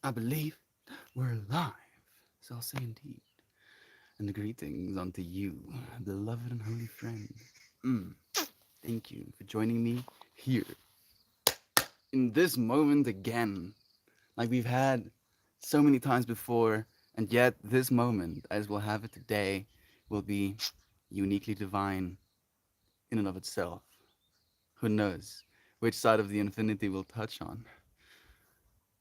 I believe we're live. So I'll say indeed. And greetings unto you, beloved and holy friend. Mm, thank you for joining me here in this moment again. Like we've had so many times before, and yet this moment, as we'll have it today, will be uniquely divine in and of itself. Who knows which side of the infinity we'll touch on?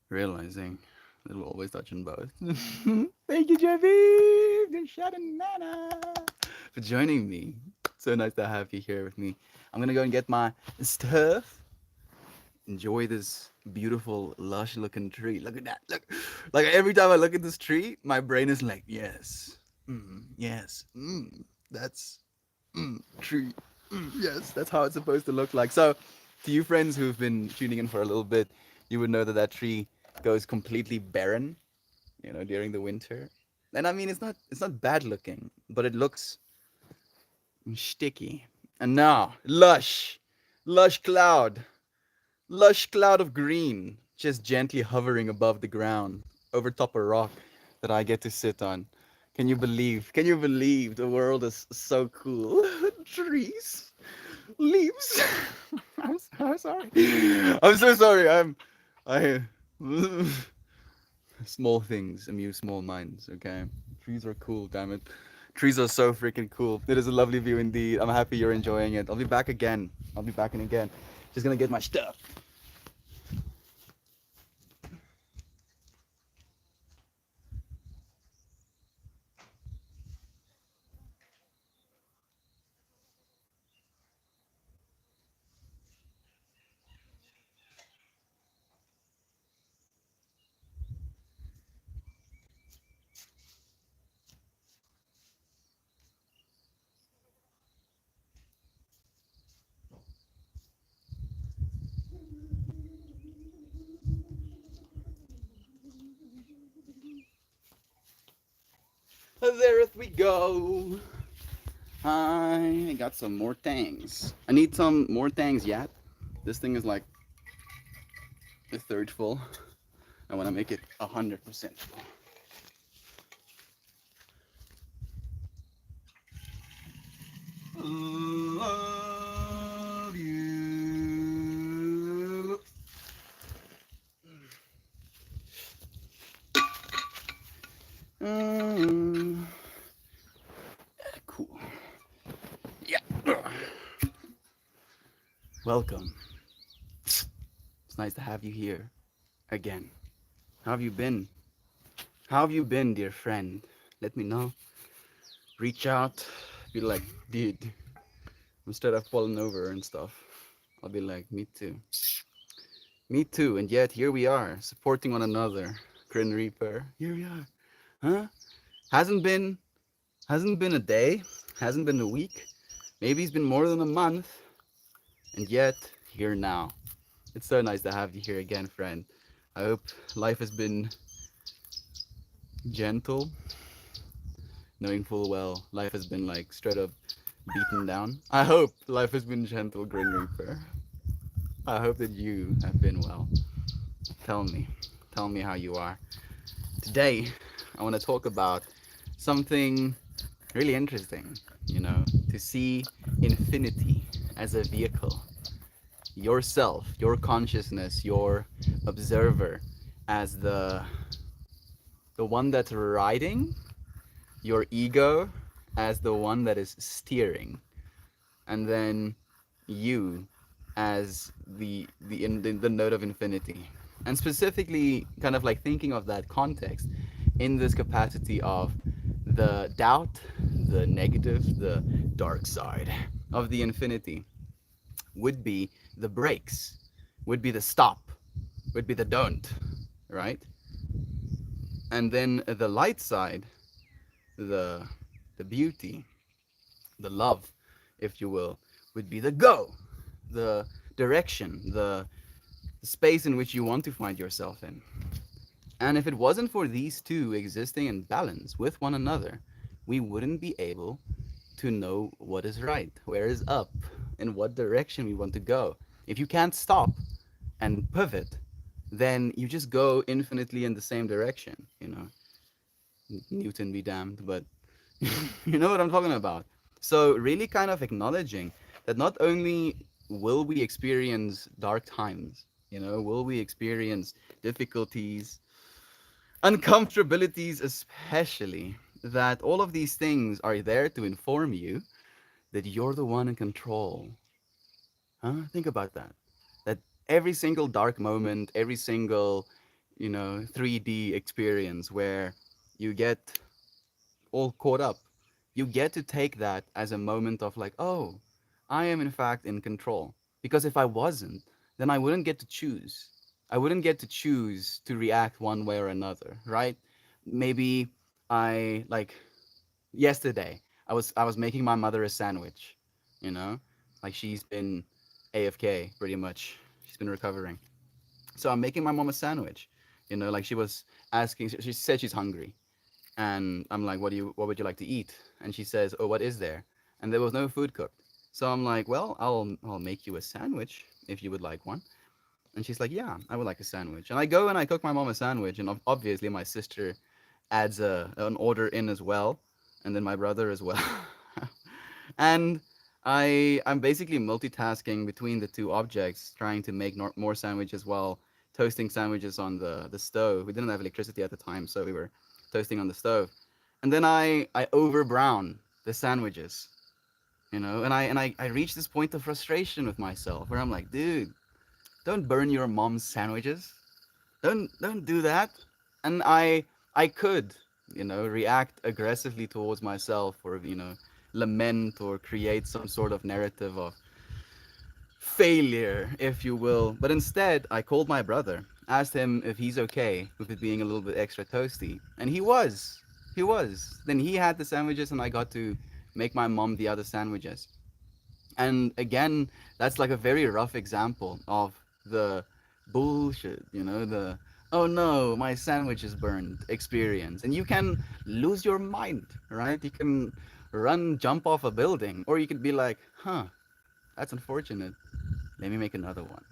Realizing that we'll always touch on both. Thank you, JB, the Nana, for joining me. So nice to have you here with me. I'm gonna go and get my stuff. Enjoy this beautiful, lush-looking tree. Look at that. Look, like every time I look at this tree, my brain is like, yes, yes, that's tree. Yes, that's how it's supposed to look like. So, to you friends who've been tuning in for a little bit, you would know that that tree goes completely barren, during the winter. And I mean, it's not bad looking, but it looks sticky. And now, lush lush cloud of green, just gently hovering above the ground, over top a rock that I get to sit on. Can you believe? Can you believe the world is so cool? Trees, leaves. I'm so sorry. I'm so sorry. I. Small things amuse small minds. Okay, trees are cool. Damn it, trees are so freaking cool. It is a lovely view indeed. I'm happy you're enjoying it. I'll be back again. I'll be back in again. Just gonna get my stuff. There we go. I got some more tangs. I need some more tangs yet. This thing is like a third full. I want to make it 100% full. Love you. Mm, cool. Yeah. Welcome. It's nice to have you here again. How have you been? How have you been, dear friend? Let me know. Reach out. Be like, dude, instead of falling over and stuff, I'll be like, me too. Me too. And yet here we are, supporting one another. Grin Reaper. Here we are. Huh? Hasn't been hasn't been a day, hasn't been a week. Maybe it's been more than a month. And yet, here now. It's so nice to have you here again, friend. I hope life has been gentle, knowing full well life has been like straight up beaten down. I hope life has been gentle, Grin Reaper. I hope that you have been well. Tell me. Tell me how you are. Today, I want to talk about something really interesting, to see infinity as a vehicle. Yourself, your consciousness, your observer as the one that's riding, your ego as the one that is steering, and then you as the node of infinity. And specifically kind of like thinking of that context in this capacity of the doubt, the negative, the dark side of the infinity would be the brakes, would be the stop, would be the don't, right? And then the light side, the the beauty, the love, if you will, would be the go, the direction, the space in which you want to find yourself in. And if it wasn't for these two existing in balance with one another, we wouldn't be able to know what is right, where is up, in what direction we want to go. If you can't stop and pivot, then you just go infinitely in the same direction, you know. Newton be damned, but you know what I'm talking about. So, really kind of acknowledging that not only will we experience dark times, you know, will we experience difficulties, uncomfortabilities, especially, that all of these things are there to inform you that you're the one in control. Huh? Think about that. That every single dark moment, every single, 3D experience where you get all caught up, you get to take that as a moment of like, oh, I am in fact in control. Because if I wasn't, then I wouldn't get to choose. I wouldn't get to choose to react one way or another, right? Maybe I like yesterday I was making my mother a sandwich, you know? Like she's been AFK pretty much. She's been recovering. So I'm making my mom a sandwich. Like she was asking, she said she's hungry. And I'm like, what would you like to eat? And she says, oh, what is there? And there was no food cooked. So I'm like, well, I'll make you a sandwich if you would like one. And she's like, yeah, I would like a sandwich. And I go and I cook my mom a sandwich, and obviously my sister adds an order in as well, and then my brother as well. And I'm basically multitasking between the two objects, trying to make more sandwiches while toasting sandwiches on the stove. We didn't have electricity at the time, so we were toasting on the stove. And then I over brown the sandwiches, and I reach this point of frustration with myself where I'm like, dude, don't burn your mom's sandwiches. Don't do that. And I could, react aggressively towards myself, or lament or create some sort of narrative of failure, if you will. But instead, I called my brother, asked him if he's okay with it being a little bit extra toasty, and he was. He was. Then he had the sandwiches, and I got to make my mom the other sandwiches. And again, that's like a very rough example of the bullshit, the oh no, my sandwich is burned experience. And you can lose your mind, right? You can jump off a building, or you could be like, huh, that's unfortunate. Let me make another one,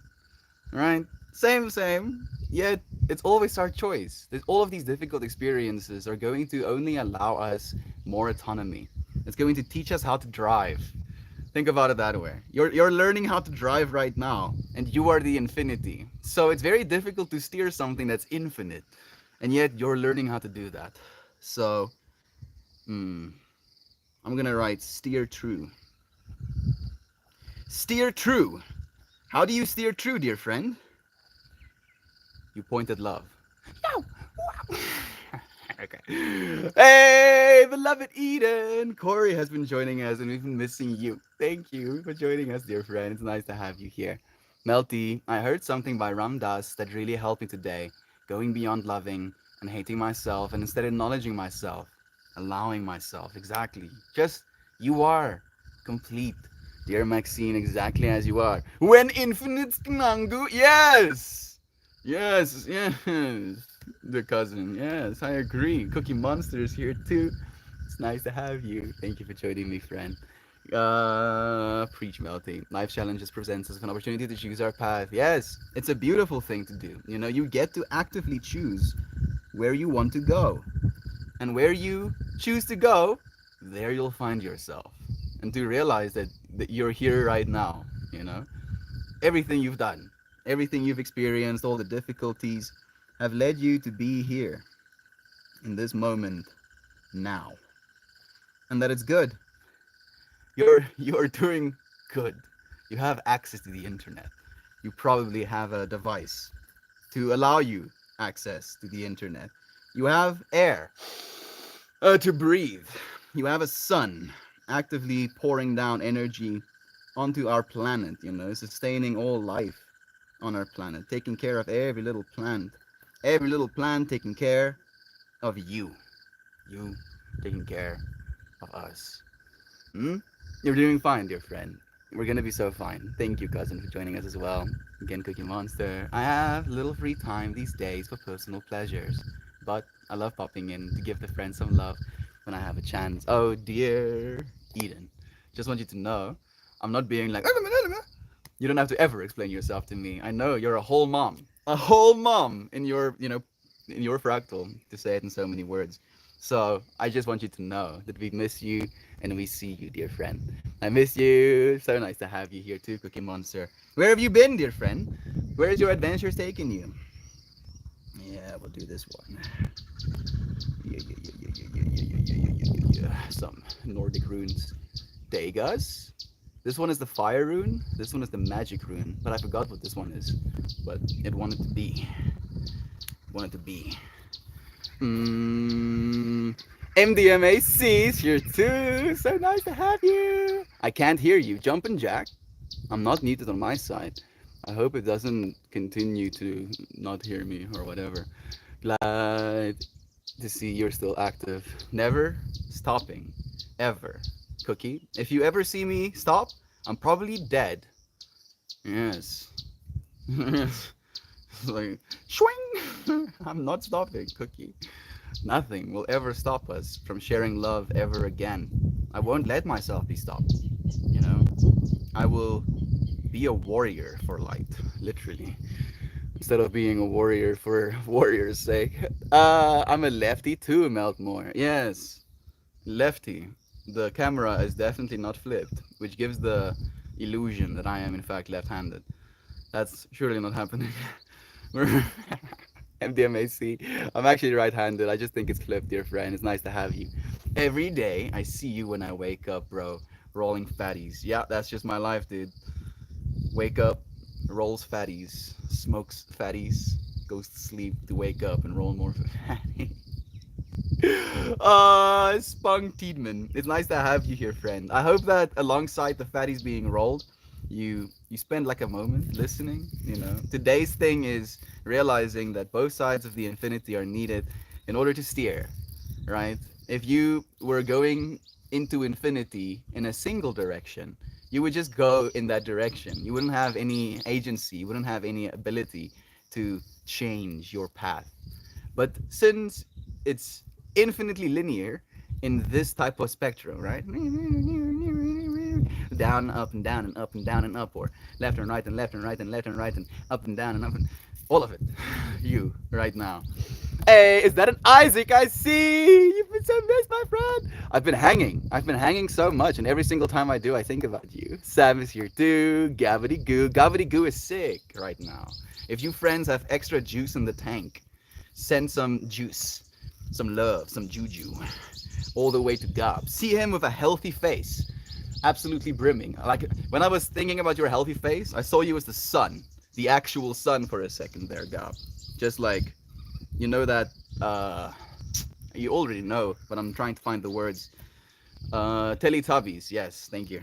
right? Same. Yet it's always our choice. All of these difficult experiences are going to only allow us more autonomy. It's going to teach us how to drive. Think about it that way. You're learning how to drive right now, and you are the infinity. So it's very difficult to steer something that's infinite, and yet you're learning how to do that. So, I'm gonna write steer true. Steer true. How do you steer true, dear friend? You pointed love. No. Okay. Hey, beloved Eden! Corey has been joining us, and we've been missing you. Thank you for joining us, dear friend. It's nice to have you here. Melty, I heard something by Ram Dass that really helped me today. Going beyond loving and hating myself, and instead acknowledging myself, allowing myself. Exactly. Just, you are complete. Dear Maxine, exactly as you are. When infinite Knangu, yes! Yes. The cousin, yes, I agree. Cookie Monster is here too. It's nice to have you. Thank you for joining me, friend. Preach, Melty. Life challenges presents us with an opportunity to choose our path. Yes, it's a beautiful thing to do. You get to actively choose where you want to go. And where you choose to go, there you'll find yourself. And to realize that you're here right now, everything you've done, everything you've experienced, all the difficulties have led you to be here in this moment now. And that it's good. You're doing good. You have access to the internet. You probably have a device to allow you access to the internet. You have air to breathe. You have a sun actively pouring down energy onto our planet, sustaining all life on our planet, taking care of every little plant taking care of you taking care of us. Hmm? You're doing fine, dear friend. We're gonna be so fine. Thank you, cousin, for joining us as well. Again, Cookie Monster. I have little free time these days for personal pleasures, but I love popping in to give the friends some love when I have a chance. Oh, dear Eden, just want you to know, I'm not being like, you don't have to ever explain yourself to me. I know you're a whole mom. a whole mom in your, in your fractal to say it in so many words. So I just want you to know that we miss you and we see you, dear friend. I miss you. So nice to have you here too, Cookie Monster. Where have you been, dear friend? Where is your adventures taking you? Yeah, we'll do this one. Yeah. Some Nordic runes. Degas. This one is the fire rune. This one is the magic rune. But I forgot what this one is. But it wanted to be. Wanted to be. MDMAC is here too. So nice to have you. I can't hear you. Jumpin' Jack. I'm not muted on my side. I hope it doesn't continue to not hear me or whatever. Glad to see you're still active. Never stopping. Ever. Cookie. If you ever see me stop, I'm probably dead. Yes. Like, swing! I'm not stopping, Cookie. Nothing will ever stop us from sharing love ever again. I won't let myself be stopped. You know? I will be a warrior for light, literally. Instead of being a warrior for warrior's sake. I'm a lefty too, Meltmore. Yes, lefty. The camera is definitely not flipped, which gives the illusion that I am in fact left-handed. That's surely not happening. MDMAC. I'm actually right-handed. I just think it's flipped, dear friend. It's nice to have you. Every day, I see you when I wake up, bro. Rolling fatties. Yeah, that's just my life, dude. Wake up, rolls fatties, smokes fatties, goes to sleep to wake up and roll more fatties. Spunk Tiedman. It's nice to have you here, friend. I hope that alongside the fatties being rolled, you spend like a moment listening. Today's thing is realizing that both sides of the infinity are needed in order to steer, right? If you were going into infinity in a single direction, you would just go in that direction. You wouldn't have any agency, you wouldn't have any ability to change your path. But since it's infinitely linear in this type of spectrum, right? Down, up, and down, and up, and down, and up, or left and right, and left and right, and left and right, and up and down, and up, and all of it. You, right now. Hey, is that an Isaac? I see. You've been so missed, my friend. I've been hanging. I've been hanging so much, and every single time I do, I think about you. Sam is here too. Gavity Goo. Gavity Goo is sick right now. If you friends have extra juice in the tank, send some juice, some love, some juju, all the way to Gob. See him with a healthy face, absolutely brimming. Like when I was thinking about your healthy face, I saw you as the sun, the actual sun for a second there, Gob. Just like, you know that, you already know, but I'm trying to find the words. Teletubbies, yes, thank you.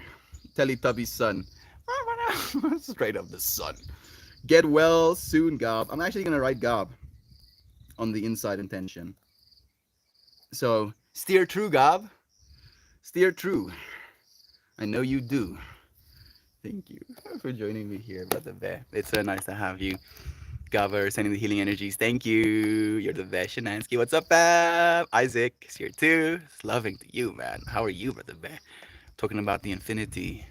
Teletubbies sun. Straight up the sun. Get well soon, Gob. I'm actually gonna write Gob on the inside intention. So steer true, Gob. Steer true. I know you do. Thank you for joining me here, Brother Bear. It's so nice to have you. Gabber sending the healing energies. Thank you. You're the best, Shanansky. What's up, Bab? Isaac is here too. It's loving to you, man. How are you, Brother Bear? Talking about the infinity.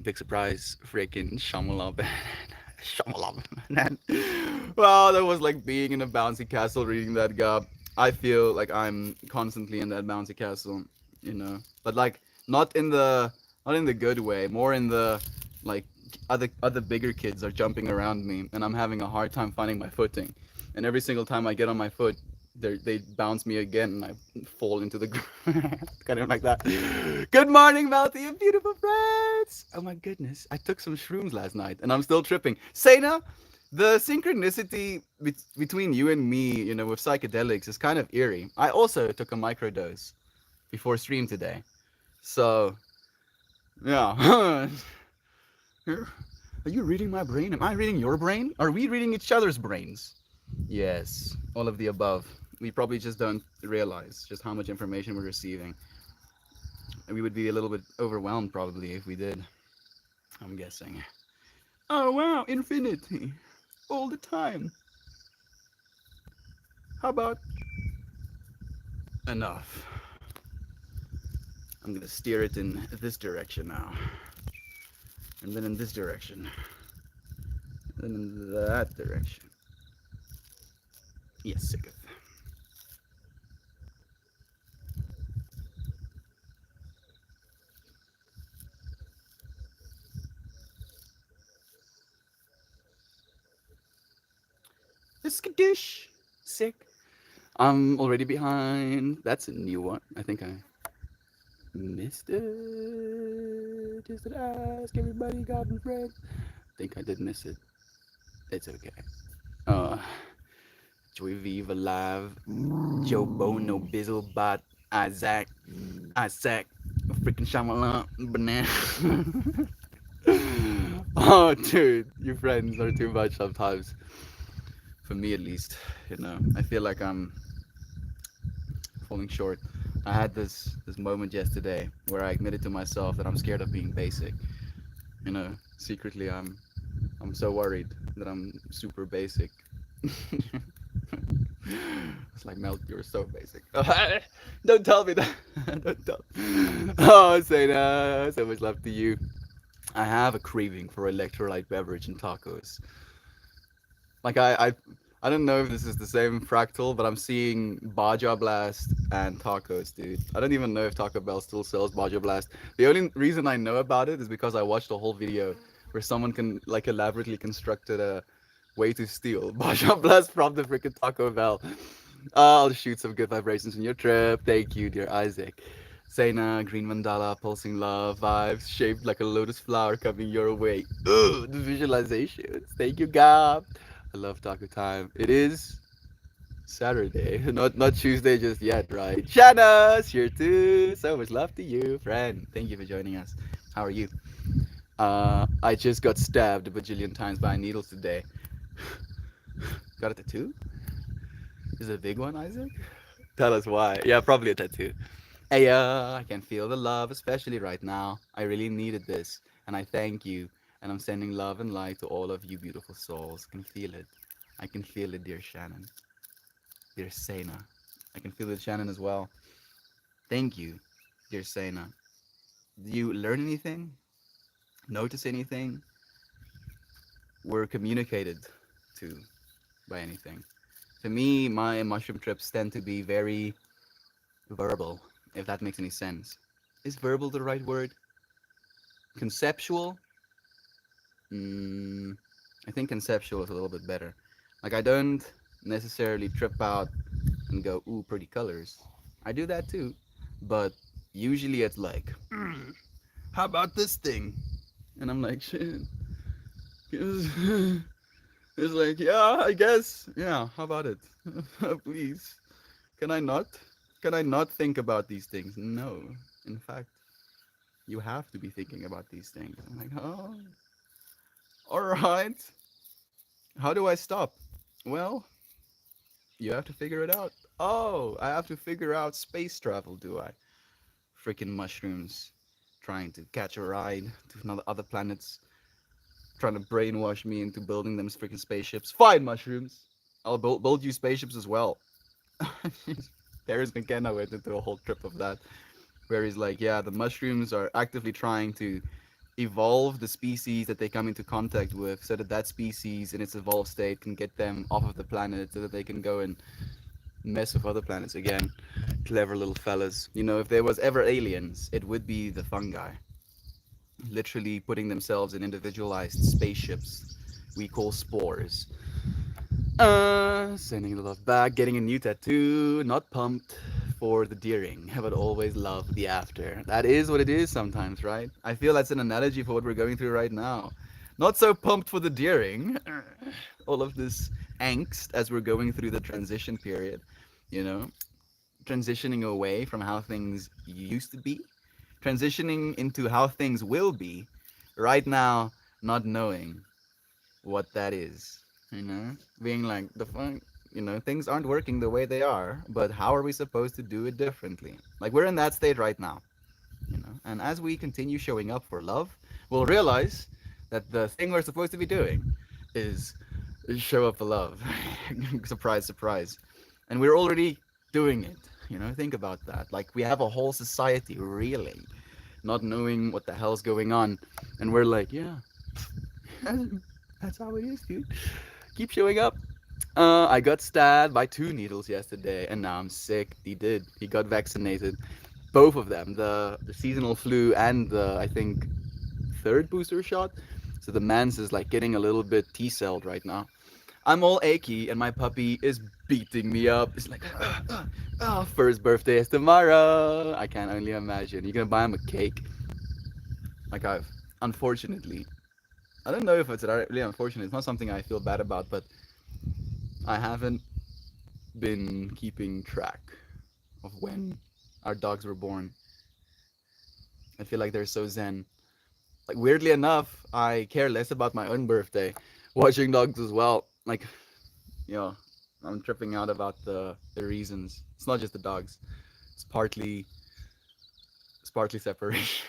Big surprise. Freaking Shyamalan. Shyamalan, man. Wow, that was like being in a bouncy castle reading that, Gab. I feel like I'm constantly in that bouncy castle. But like not in the good way, more in the like other bigger kids are jumping around me and I'm having a hard time finding my footing. And every single time I get on my foot, they bounce me again and I fall into the ground. Kind of like that. Good morning, Melty and beautiful friends. Oh my goodness, I took some shrooms last night and I'm still tripping. Sena, the synchronicity between you and me, with psychedelics is kind of eerie. I also took a microdose before stream today. So, yeah. Are you reading my brain? Am I reading your brain? Are we reading each other's brains? Yes, all of the above. We probably just don't realize just how much information we're receiving. And we would be a little bit overwhelmed probably if we did. I'm guessing. Oh wow, infinity. All the time. How about enough? I'm gonna steer it in this direction now. And then in this direction. then in that direction. Yes, sick of. Skadoosh. Sick. I'm already behind. That's a new one. I think I missed it. Just to ask everybody, Goblin Fred. I think I did miss it. It's okay. Uh, Joy Viva Live, Joe Bono, Bizzlebot, Isaac, freaking Shyamalan, Banana. Oh, dude, your friends are too much sometimes. For me, at least, I feel like I'm falling short. I had this moment yesterday where I admitted to myself that I'm scared of being basic. Secretly, I'm so worried that I'm super basic. It's like Mel, you're so basic. Don't tell me that. Don't tell. Oh, Zayna, so much love to you. I have a craving for electrolyte beverage and tacos. Like I don't know if this is the same fractal, but I'm seeing Baja Blast and tacos, dude. I don't even know if Taco Bell still sells Baja Blast. The only reason I know about it is because I watched a whole video where someone can like elaborately constructed a way to steal Baja Blast from the freaking Taco Bell. I'll shoot some good vibrations on your trip. Thank you, dear Isaac. Sena, green mandala, pulsing love, vibes shaped like a lotus flower coming your way. Ugh, the visualizations. Thank you, Gab. I love taco time. It is Saturday, not Tuesday just yet, right? Shana's here too. So much love to you, friend. Thank you for joining us. How are you? I just got stabbed a bajillion times by needles today. Got a tattoo? Is it a big one, Isaac? Tell us why. Yeah, probably a tattoo. Hey, I can feel the love, especially right now. I really needed this, and I thank you. And I'm sending love and light to all of you beautiful souls. I can feel it. I can feel it, dear Shannon. Dear Sena. I can feel it, Shannon, as well. Thank you, dear Sena. Do you learn anything? Notice anything? Were communicated to by anything? For me, my mushroom trips tend to be very verbal, if that makes any sense. Is verbal the right word? Conceptual? Mm, I think conceptual is a little bit better. Like, I don't necessarily trip out and go, ooh, pretty colors. I do that too. But usually it's like, how about this thing? And I'm like, shit. It's, it's like, yeah, I guess. Yeah, how about it? Please. Can I not? Can I not think about these things? No. In fact, you have to be thinking about these things. I'm like, oh, all right. How do I stop? Well, you have to figure it out. Oh, I have to figure out space travel, do I? Freaking mushrooms trying to catch a ride to another other planets, trying to brainwash me into building them freaking spaceships. Fine, mushrooms. I'll build you spaceships as well. Darius McKenna went into a whole trip of that, where he's like, yeah, the mushrooms are actively trying to evolve the species that they come into contact with so that that species in its evolved state can get them off of the planet so that they can go and mess with other planets again. Clever little fellas. If there was ever aliens, it would be the fungi. Literally putting themselves in individualized spaceships we call spores. Sending the love back, getting a new tattoo, not pumped for the deering, but always love the after. That is what it is sometimes, right? I feel that's an analogy for what we're going through right now. Not so pumped for the deering, all of this angst as we're going through the transition period, you know, transitioning away from how things used to be, transitioning into how things will be, right now, not knowing what that is, being like the fun, things aren't working the way they are, but how are we supposed to do it differently? Like we're in that state right now, and as we continue showing up for love, we'll realize that the thing we're supposed to be doing is show up for love. Surprise, surprise. And we're already doing it. Think about that. Like we have a whole society really not knowing what the hell's going on, and we're like, yeah, That's how it is, dude. Keep showing up. I got stabbed by 2 needles yesterday, and now I'm sick. He did. He got vaccinated. Both of them, the seasonal flu and the, I think, third booster shot. So the man's is like getting a little bit T-celled right now. I'm all achy, and my puppy is beating me up. It's like, first birthday is tomorrow. I can only imagine. You're gonna buy him a cake. Like I've, unfortunately, I don't know if it's really unfortunate. It's not something I feel bad about, but I haven't been keeping track of when our dogs were born. I feel like they're so zen. Like weirdly enough, I care less about my own birthday, watching dogs as well. Like, you know, I'm tripping out about the reasons. It's not just the dogs. It's partly it's partly separation.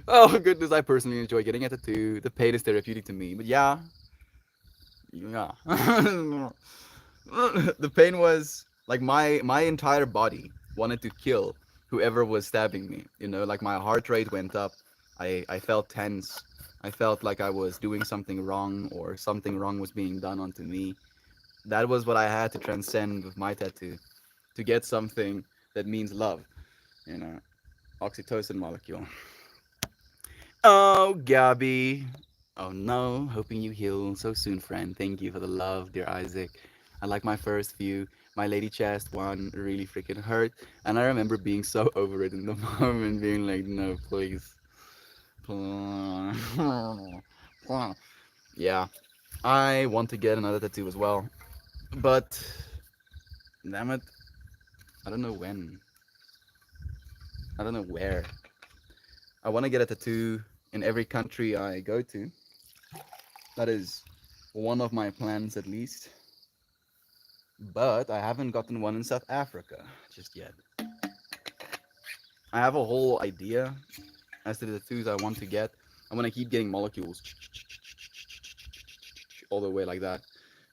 Oh goodness, I personally enjoy getting a tattoo. The pain is therapeutic to me. But yeah, yeah. The pain was like my entire body wanted to kill whoever was stabbing me. You know, like my heart rate went up. I felt tense. I felt like I was doing something wrong or something wrong was being done onto me. That was what I had to transcend with my tattoo to get something that means love. You know, oxytocin molecule. Oh, Gabby. Oh no, hoping you heal so soon, friend. Thank you for the love, dear Isaac. I like my first few. My lady chest one really freaking hurt, and I remember being so over it in the moment, being like, no, please. Yeah, I want to get another tattoo as well, but damn it, I don't know when. I don't know where. I want to get a tattoo in every country I go to. That is one of my plans at least. But I haven't gotten one in South Africa just yet. I have a whole idea as to the tattoos I want to get. I want to keep getting molecules all the way like that.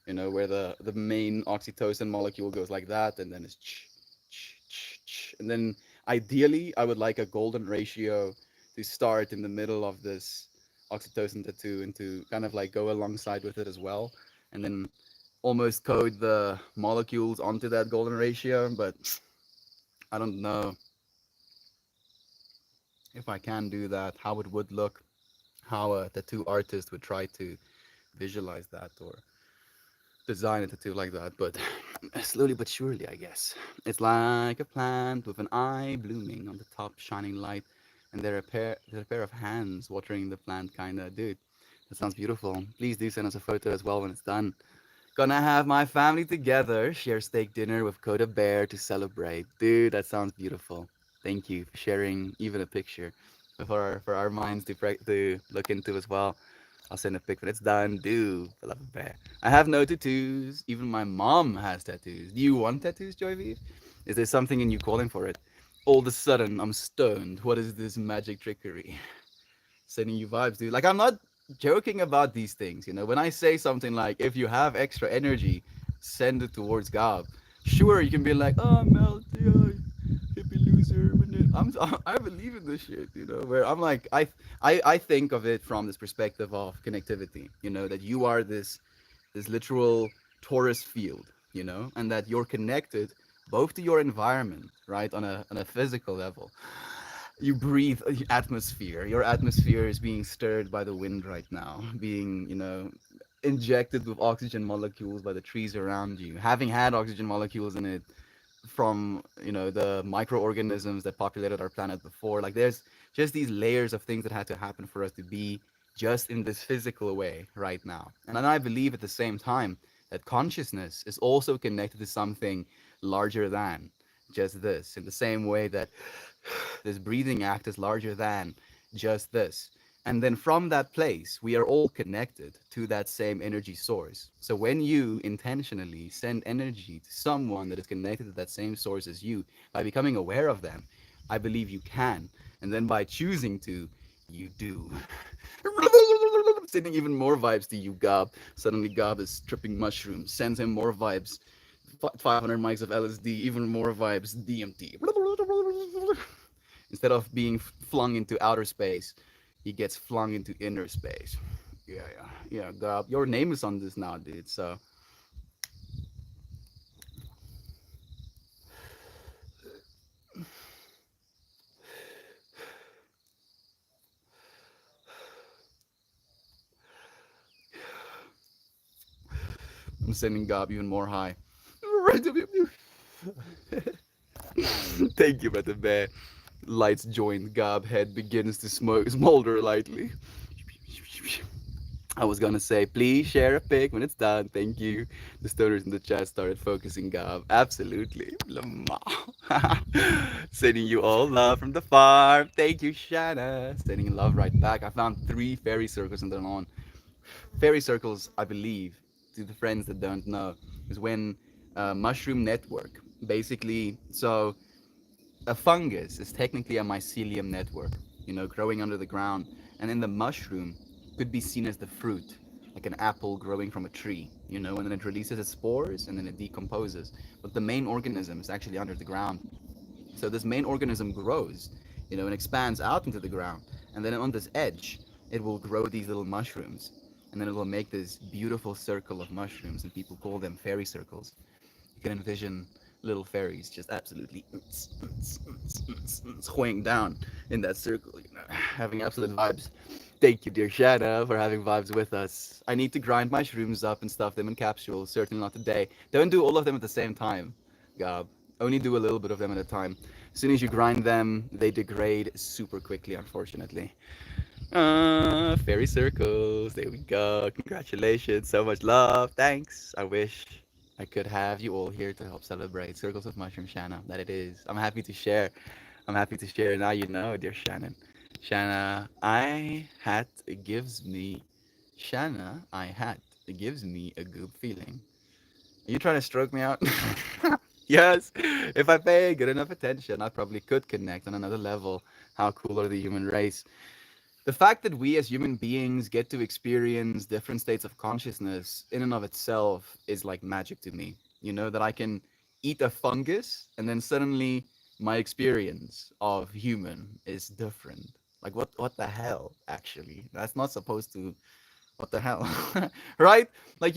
You know, where the main oxytocin molecule goes like that, and then it's and then ideally I would like a golden ratio to start in the middle of this oxytocin tattoo and to kind of like go alongside with it as well, and then almost code the molecules onto that golden ratio. But I don't know if I can do that, how it would look, how a tattoo artist would try to visualize that or design a tattoo like that. But slowly but surely, I guess. It's like a plant with an eye blooming on the top, shining light, and there's a pair of hands watering the plant, kinda. Dude, that sounds beautiful. Please do send us a photo as well when it's done. Gonna have my family together, share steak dinner with Coda Bear to celebrate. Dude, that sounds beautiful. Thank you for sharing even a picture for our minds to look into as well. I'll send a pic when it's done. Dude, I love a bear. I have no tattoos. Even my mom has tattoos. Do you want tattoos, Joyvi? Is there something in you calling for it? All of a sudden, I'm stoned. What is this magic trickery? Sending you vibes, dude. Like I'm not joking about these things. You know, when I say something like, if you have extra energy, send it towards Gob. Sure, you can be like, oh, Mel, yeah, hippie loser. I believe in this shit. You know, where I'm like, I think of it from this perspective of connectivity. You know, that you are this literal torus field. You know, and that you're connected both to your environment, right, on a physical level. You breathe atmosphere. Your atmosphere is being stirred by the wind right now, being, you know, injected with oxygen molecules by the trees around you, having had oxygen molecules in it from, you know, the microorganisms that populated our planet before. Like there's just these layers of things that had to happen for us to be just in this physical way right now. And then I believe at the same time that consciousness is also connected to something larger than just this, in the same way that this breathing act is larger than just this. And then from that place, we are all connected to that same energy source. So when you intentionally send energy to someone that is connected to that same source as you, by becoming aware of them, I believe you can. And then by choosing to, you do. Sending even more vibes to you, Gob. Suddenly, Gob is tripping mushrooms. Sends him more vibes. 500 mics of LSD, even more vibes. DMT. Instead of being flung into outer space, he gets flung into inner space. Yeah. Your name is on this now, dude. So I'm sending Gob even more high. Thank you, Brother Bear. Lights joined. Gob head begins to smolder lightly. I was gonna say, please share a pic when it's done. Thank you. The stoners in the chat started focusing, Gob. Absolutely. Lamar. Sending you all love from the farm. Thank you, Shanna. Sending love right back. I found 3 fairy circles in the lawn. Fairy circles, I believe, to the friends that don't know, is when mushroom network. Basically, so a fungus is technically a mycelium network, growing under the ground. And then the mushroom could be seen as the fruit, like an apple growing from a tree, and then it releases its spores and then it decomposes. But the main organism is actually under the ground. So this main organism grows, and expands out into the ground. And then on this edge, it will grow these little mushrooms. And then it will make this beautiful circle of mushrooms, and people call them fairy circles. You can envision little fairies just absolutely swaying down in that circle, having absolute vibes. Thank you, dear Shanna, for having vibes with us. I need to grind mushrooms up and stuff them in capsules, certainly not today. Don't do all of them at the same time, Gob. Only do a little bit of them at a time. As soon as you grind them, they degrade super quickly, unfortunately. Fairy circles. There we go. Congratulations. So much love. Thanks. I wish I could have you all here to help celebrate Circles of Mushroom, Shanna. That it is. I'm happy to share. I'm happy to share. Now you know, dear Shannon. Shanna, I hat gives me. Shanna, I hat gives me a good feeling. Are you trying to stroke me out? Yes. If I pay good enough attention, I probably could connect on another level. How cool are the human race? The fact that we as human beings get to experience different states of consciousness in and of itself is like magic to me. That I can eat a fungus and then suddenly my experience of human is different. Like what the hell actually? That's not supposed to what the hell? Right? Like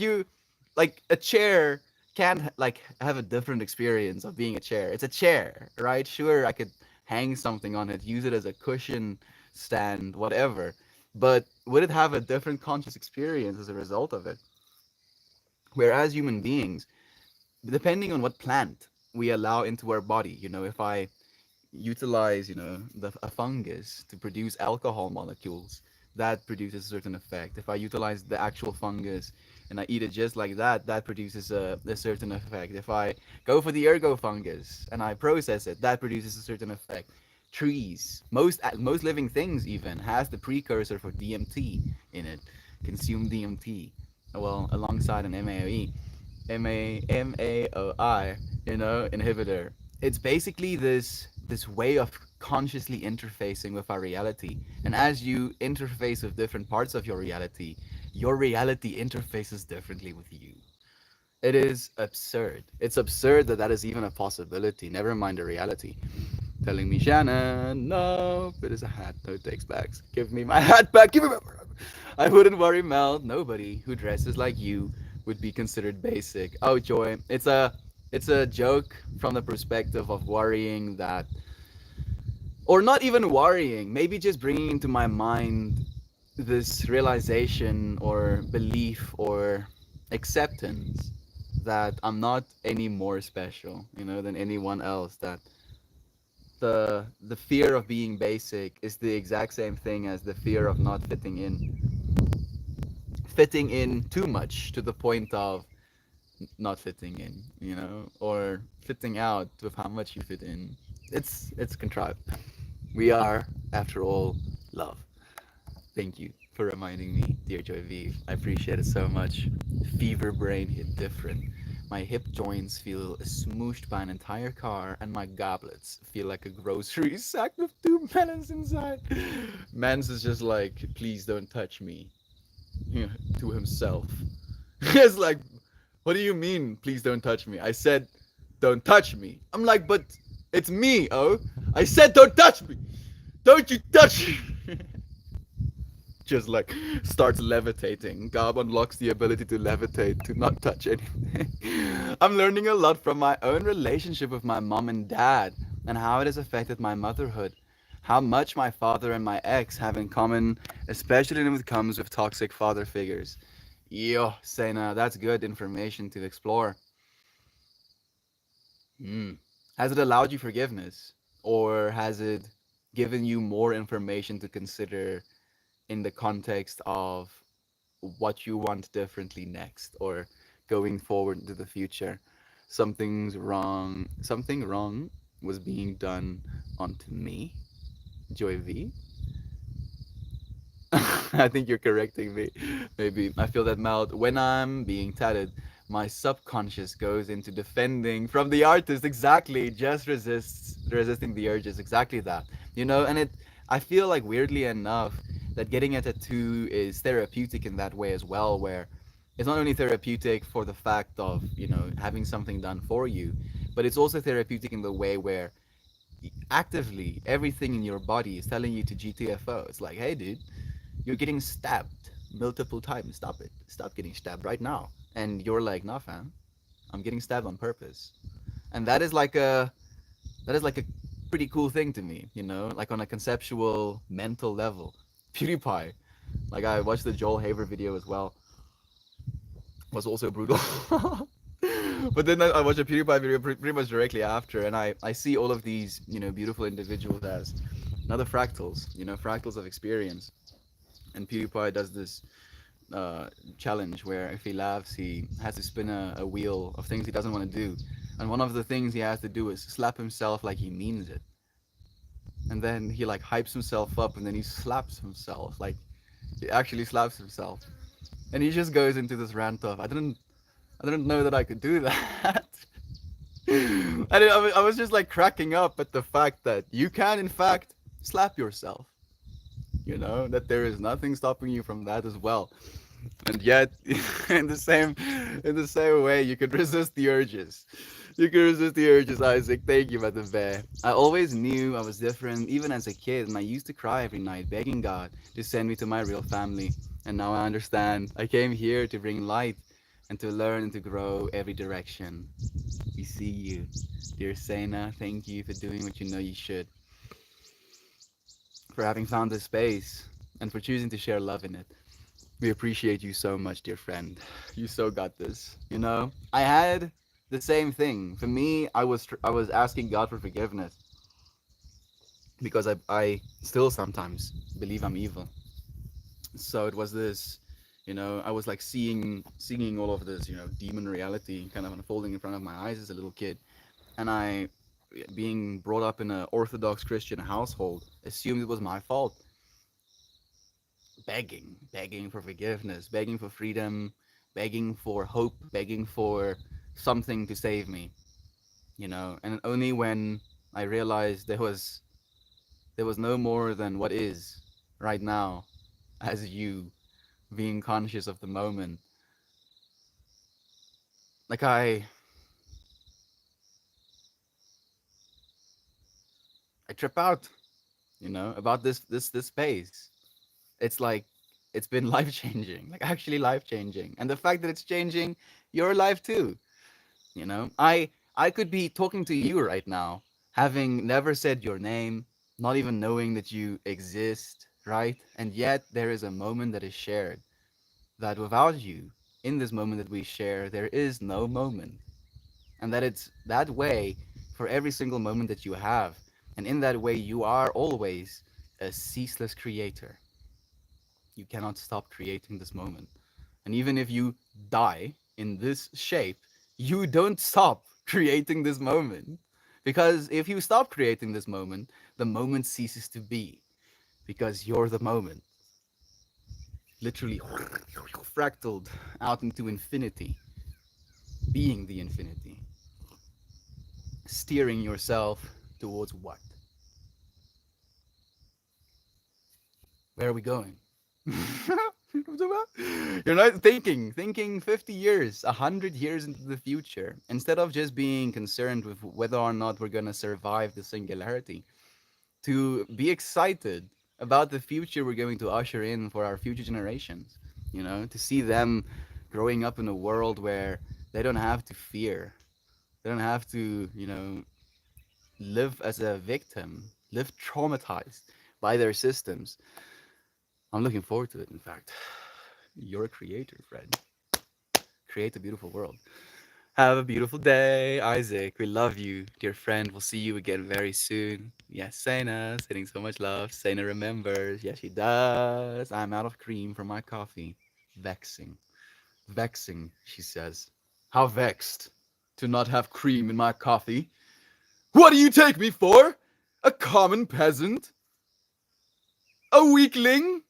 like a chair can't like have a different experience of being a chair. It's a chair, right? Sure, I could hang something on it, use it as a cushion stand, whatever. But would it have a different conscious experience as a result of it? Whereas human beings, depending on what plant we allow into our body, if I utilize, a fungus to produce alcohol molecules, that produces a certain effect. If I utilize the actual fungus and I eat it just like that, that produces a certain effect. If I go for the ergo fungus and I process it, that produces a certain effect. Trees, most living things even has the precursor for DMT in it. Consume DMT, well, alongside an MAOI, inhibitor. It's basically this way of consciously interfacing with our reality. And as you interface with different parts of your reality interfaces differently with you. It is absurd. It's absurd that that is even a possibility. Never mind the reality. Telling me, Shannon, no, it is a hat. No takes backs. Give me my hat back. Give me my. I wouldn't worry, Mel. Nobody who dresses like you would be considered basic. Oh, Joy, it's a joke from the perspective of worrying that, or not even worrying, maybe just bringing into my mind this realization or belief or acceptance that I'm not any more special, than anyone else. That the fear of being basic is the exact same thing as the fear of not fitting in too much to the point of not fitting in, or fitting out with how much you fit in. It's contrived. We are, after all, love. Thank you for reminding me, dear Joy V. I appreciate it so much. Fever brain hit different. My hip joints feel smooshed by an entire car, and my goblets feel like a grocery sack with 2 melons inside. Mans is just like, please don't touch me, to himself. It's like, what do you mean, please don't touch me? I said, don't touch me. I'm like, but it's me, oh. I said, don't touch me. Don't you touch me. just like starts levitating. Gab unlocks the ability to levitate, to not touch anything. I'm learning a lot from my own relationship with my mom and dad and how it has affected my motherhood. How much my father and my ex have in common, especially when it comes with toxic father figures. Yo, Sena, that's good information to explore. Hmm. Has it allowed you forgiveness? Or has it given you more information to consider in the context of what you want differently next or going forward into the future? Something wrong was being done onto me, Joy V. I think you're correcting me. Maybe I feel that mouth when I'm being tatted, my subconscious goes into defending from the artist. Exactly, just resisting the urges. Exactly that. And I feel like weirdly enough that getting a tattoo is therapeutic in that way as well, where it's not only therapeutic for the fact of having something done for you, but it's also therapeutic in the way where actively everything in your body is telling you to GTFO. It's like, hey, dude, you're getting stabbed multiple times. Stop it. Stop getting stabbed right now. And you're like, nah, fam. I'm getting stabbed on purpose. And that is like a pretty cool thing to me, like on a conceptual, mental level. PewDiePie. Like I watched the Joel Haver video as well. Was also brutal. But then I watched a PewDiePie video pretty much directly after, and I see all of these, beautiful individuals as another fractals, fractals of experience. And PewDiePie does this challenge where if he laughs, he has to spin a wheel of things he doesn't want to do. And one of the things he has to do is slap himself like he means it. And then he like hypes himself up and then he slaps himself. Like he actually slaps himself. And he just goes into this rant of I didn't know that I could do that. And I was just like cracking up at the fact that you can in fact slap yourself. That there is nothing stopping you from that as well. And yet in the same way you could resist the urges. You can resist the urges, Isaac. Thank you, Mother Bear. I always knew I was different, even as a kid, and I used to cry every night, begging God to send me to my real family. And now I understand. I came here to bring light and to learn and to grow every direction. We see you. Dear Sena, thank you for doing what you know you should, for having found this space, and for choosing to share love in it. We appreciate you so much, dear friend. You so got this. I had the same thing. For me, I was asking God for forgiveness because I still sometimes believe I'm evil. So it was this, I was like seeing all of this, demon reality kind of unfolding in front of my eyes as a little kid, and I, being brought up in an Orthodox Christian household, assumed it was my fault, begging for forgiveness, begging for freedom, begging for hope, begging for something to save me, And only when I realized there was no more than what is right now, as you being conscious of the moment, like I trip out, about this space. It's like it's been life changing, like actually life changing, and the fact that it's changing your life too. I could be talking to you right now, having never said your name, not even knowing that you exist, right? And yet there is a moment that is shared that without you, in this moment that we share, there is no moment. And that it's that way for every single moment that you have. And in that way, you are always a ceaseless creator. You cannot stop creating this moment. And even if you die in this shape, you don't stop creating this moment. Because if you stop creating this moment, the moment ceases to be. Because you're the moment. Literally fractaled out into infinity. Being the infinity. Steering yourself towards what? Where are we going? You're not thinking 50 years, 100 years into the future, instead of just being concerned with whether or not we're going to survive the singularity, to be excited about the future we're going to usher in for our future generations. To see them growing up in a world where they don't have to fear, they don't have to, live as a victim, live traumatized by their systems. I'm looking forward to it, in fact. You're a creator, Fred. Create a beautiful world. Have a beautiful day, Isaac. We love you, dear friend. We'll see you again very soon. Yes, Sena, sending so much love. Sena remembers. Yes, she does. I'm out of cream for my coffee. Vexing. Vexing, she says. How vexed to not have cream in my coffee. What do you take me for? A common peasant? A weakling?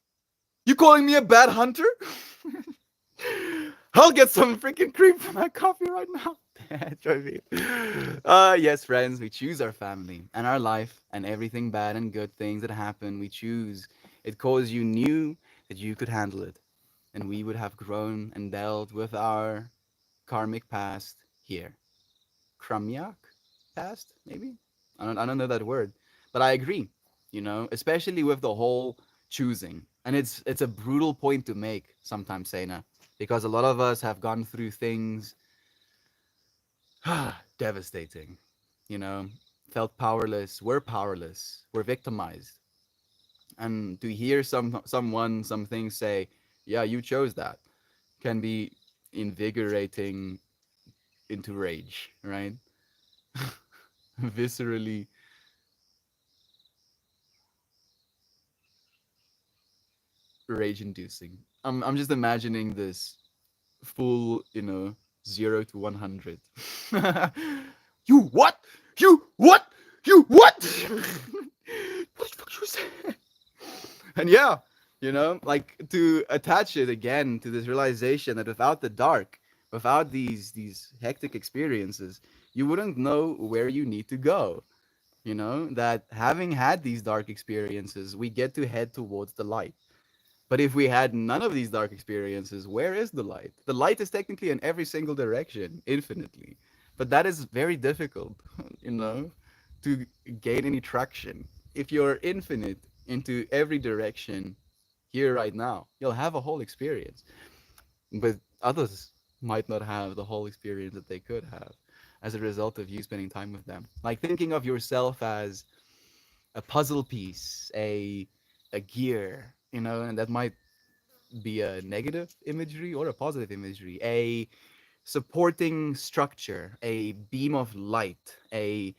You calling me a bad hunter? I'll get some freaking cream for my coffee right now. Trophy. Yes, friends, we choose our family and our life and everything bad and good things that happen. We choose it because you knew that you could handle it, and we would have grown and dealt with our karmic past here. Kramyak past, maybe? I don't know that word, but I agree. Especially with the whole choosing, and it's a brutal point to make sometimes, Sena, because a lot of us have gone through things devastating. You know, felt powerless. We're powerless. We're victimized, and to hear some things say, "Yeah, you chose that," can be invigorating into rage, right? Viscerally rage inducing. I'm just imagining this full, 0 to 100. You what? You what? You what? What the fuck you say? And yeah, like to attach it again to this realization that without the dark, without these hectic experiences, you wouldn't know where you need to go. That having had these dark experiences, we get to head towards the light. But if we had none of these dark experiences, where is the light? The light is technically in every single direction, infinitely. But that is very difficult, you know, to gain any traction. If you're infinite into every direction here right now, you'll have a whole experience. But others might not have the whole experience that they could have as a result of you spending time with them. Like thinking of yourself as a puzzle piece, a gear, and that might be a negative imagery or a positive imagery, a supporting structure, a beam of light, a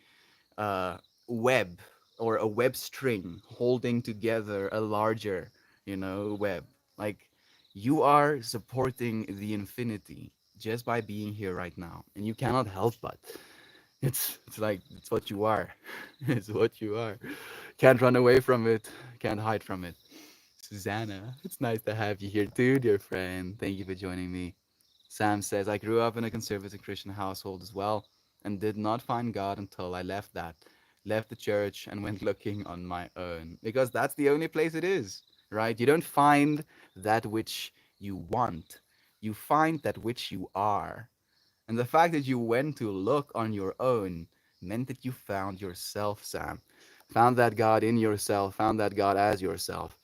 uh, web or a web string holding together a larger, web. Like you are supporting the infinity just by being here right now, and you cannot help but. It's like it's what you are. It's what you are. Can't run away from it. Can't hide from it. Susanna, it's nice to have you here too, dear friend. Thank you for joining me. Sam says, I grew up in a conservative Christian household as well and did not find God until I left that. Left the church and went looking on my own. Because that's the only place it is, right? You don't find that which you want, you find that which you are. And the fact that you went to look on your own meant that you found yourself, Sam. Found that God in yourself, found that God as yourself.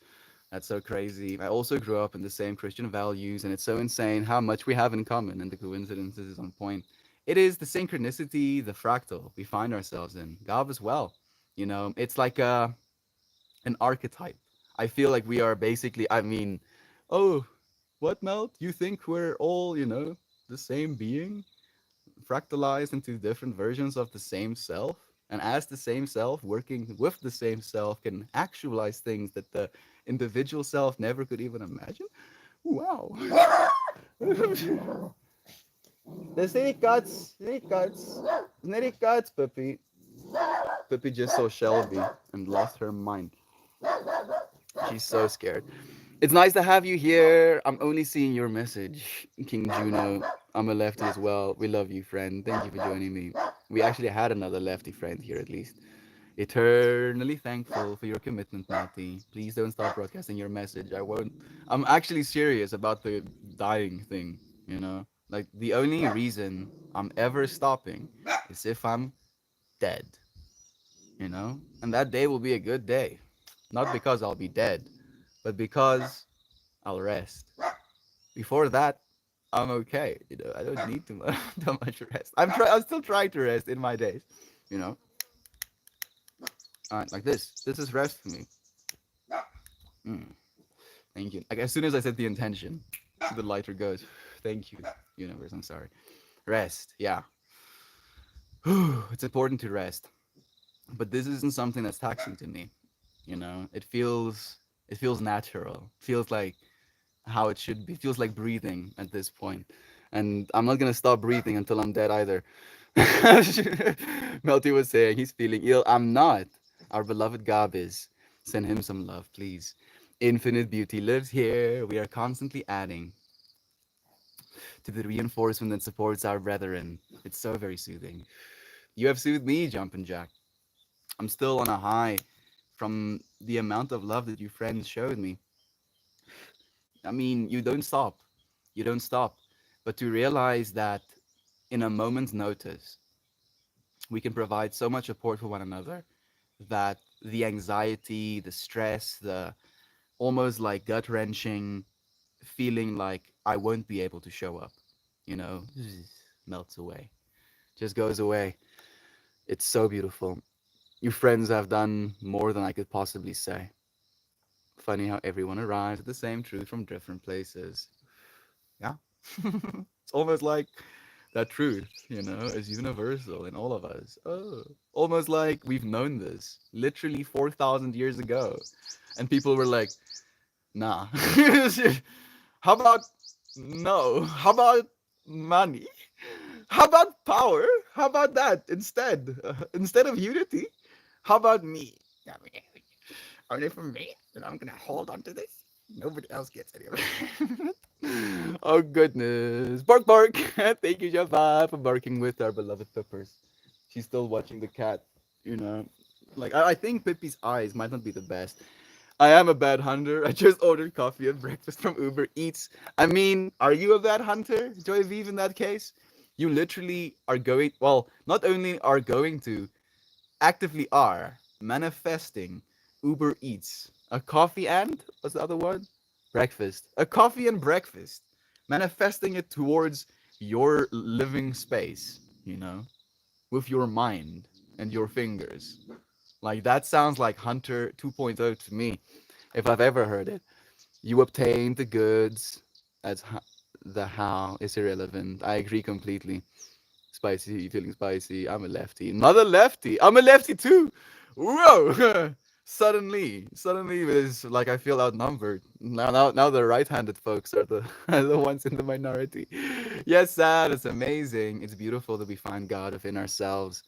That's so crazy. I also grew up in the same Christian values, and it's so insane how much we have in common, and the coincidences is on point. It is the synchronicity, the fractal we find ourselves in. God as well. It's like an archetype. I feel like we are basically, oh, what, Melt? You think we're all, the same being? Fractalized into different versions of the same self? And as the same self, working with the same self can actualize things that the individual self never could even imagine? Wow. The snake cats, snake cats, snake cats, Puppy. Puppy just saw Shelby and lost her mind. She's so scared. It's nice to have you here. I'm only seeing your message, King Juno. I'm a lefty as well. We love you, friend. Thank you for joining me. We actually had another lefty friend here at least. Eternally thankful for your commitment, Matty. Please don't stop broadcasting your message. I won't. I'm actually serious about the dying thing. Like, the only reason I'm ever stopping is if I'm dead, And that day will be a good day. Not because I'll be dead, but because I'll rest. Before that, I'm okay. I don't need too much, too much rest. I'm still trying to rest in my days. You know, like this. This is rest for me. Mm, thank you. Like as soon as I said the intention, the lighter goes. Thank you, universe. I'm sorry. Rest. Yeah. It's important to rest, but this isn't something that's taxing to me. It feels natural. It feels like how it should be. It feels like breathing at this point. And I'm not gonna stop breathing until I'm dead either. Melty was saying he's feeling ill. I'm not. Our beloved Gab is. Send him some love, please. Infinite beauty lives here. We are constantly adding to the reinforcement that supports our brethren. It's so very soothing. You have soothed me, Jumpin' Jack. I'm still on a high from the amount of love that you friends showed me. I mean, you don't stop. You don't stop. But to realize that in a moment's notice, we can provide so much support for one another that the anxiety, the stress, the almost like gut wrenching feeling like I won't be able to show up, you know, melts away, just goes away. It's so beautiful. You friends have done more than I could possibly say. Funny how everyone arrives at the same truth from different places. Yeah. It's almost like that truth, is universal in all of us. Oh, almost like we've known this literally 4,000 years ago. And people were like, nah. How about no? How about money? How about power? How about that instead? Instead of unity, how about me? I mean, only for me, and I'm gonna hold on to this. Nobody else gets any of it. Oh goodness. Bark bark. Thank you, Java, for barking with our beloved Peppers. She's still watching the cat, you know. Like I think Pippi's eyes might not be the best. I am a bad hunter. I just ordered coffee and breakfast from Uber Eats. I mean, are you a bad hunter, Joy Vive, in that case? You literally are going, well, not only are going to, actively are manifesting Uber Eats. A coffee and, what's the other one? Breakfast. A coffee and breakfast. Manifesting it towards your living space, with your mind and your fingers. Like that sounds like Hunter 2.0 to me, if I've ever heard it. You obtain the goods. That's the how is irrelevant. I agree completely. Spicy, feeling spicy. I'm a lefty. Another lefty. I'm a lefty too. Whoa! Suddenly, it's like I feel outnumbered. Now the right-handed folks are the are the ones in the minority. Yes, sad. It's amazing. It's beautiful that we find God within ourselves.